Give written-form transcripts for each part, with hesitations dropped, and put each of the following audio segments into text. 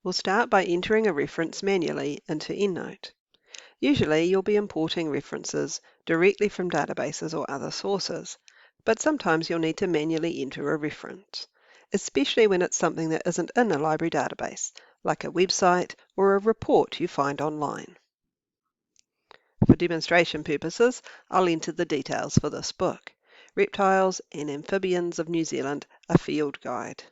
We'll start by entering a reference manually into EndNote. Usually you'll be importing references directly from databases or other sources, but sometimes you'll need to manually enter a reference, especially when it's something that isn't in a library database, like a website or a report you find online. For demonstration purposes, I'll enter the details for this book, Reptiles and Amphibians of New Zealand, a Field Guide.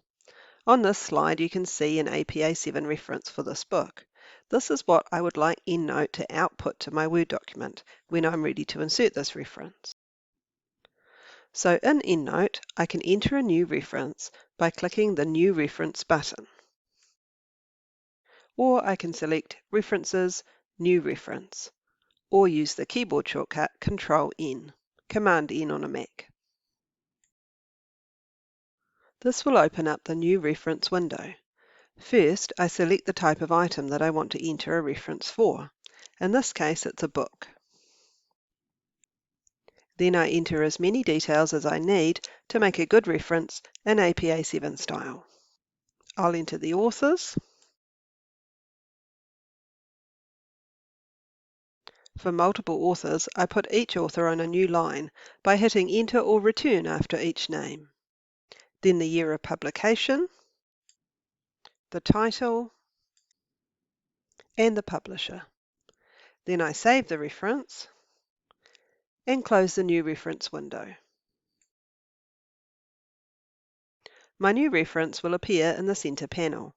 On this slide, you can see an APA 7 reference for this book. This is what I would like EndNote to output to my Word document when I'm ready to insert this reference. So in EndNote, I can enter a new reference by clicking the New Reference button. Or I can select References, New Reference, or use the keyboard shortcut Control-N, Command-N on a Mac. This will open up the new reference window. First, I select the type of item that I want to enter a reference for. In this case, it's a book. Then I enter as many details as I need to make a good reference in APA 7 style. I'll enter the authors. For multiple authors, I put each author on a new line by hitting Enter or Return after each name. Then the year of publication, the title, and the publisher. Then I save the reference and close the new reference window. My new reference will appear in the center panel.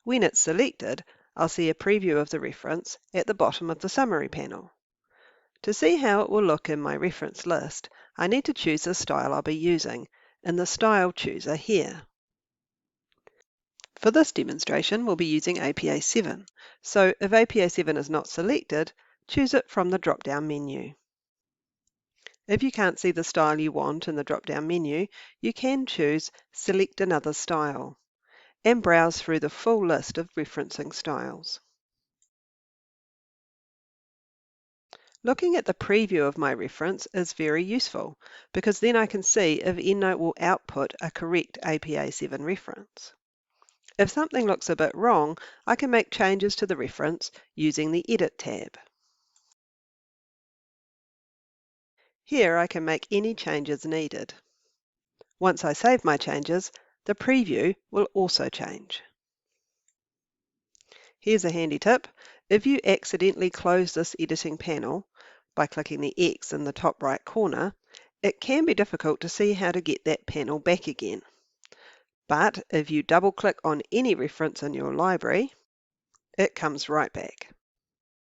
When it's selected, I'll see a preview of the reference at the bottom of the summary panel. To see how it will look in my reference list, I need to choose the style I'll be using in the Style Chooser here. For this demonstration, we'll be using APA 7, so if APA 7 is not selected, choose it from the drop-down menu. If you can't see the style you want in the drop-down menu, you can choose Select Another Style and browse through the full list of referencing styles. Looking at the preview of my reference is very useful because then I can see if EndNote will output a correct APA 7 reference. If something looks a bit wrong, I can make changes to the reference using the Edit tab. Here I can make any changes needed. Once I save my changes, the preview will also change. Here's a handy tip. If you accidentally close this editing panel by clicking the X in the top right corner, it can be difficult to see how to get that panel back again. But if you double-click on any reference in your library, it comes right back.